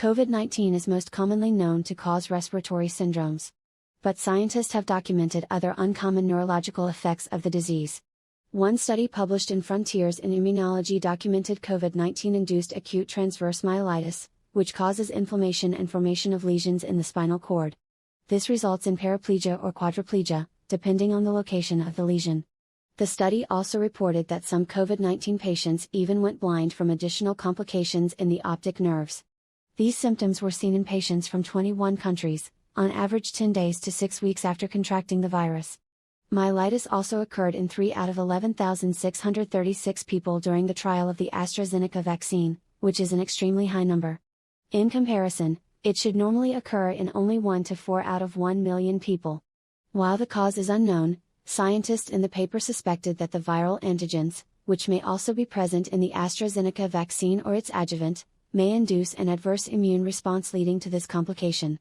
COVID-19 is most commonly known to cause respiratory syndromes. But scientists have documented other uncommon neurological effects of the disease. One study published in Frontiers in Immunology documented COVID-19 induced acute transverse myelitis, which causes inflammation and formation of lesions in the spinal cord. This results in paraplegia or quadriplegia, depending on the location of the lesion. The study also reported that some COVID-19 patients even went blind from additional complications in the optic nerves. These symptoms were seen in patients from 21 countries, on average 10 days to 6 weeks after contracting the virus. Myelitis also occurred in 3 out of 11,636 people during the trial of the AstraZeneca vaccine, which is an extremely high number. In comparison, it should normally occur in only 1 to 4 out of 1 million people. While the cause is unknown, scientists in the paper suspected that the viral antigens, which may also be present in the AstraZeneca vaccine or its adjuvant, may induce an adverse immune response leading to this complication.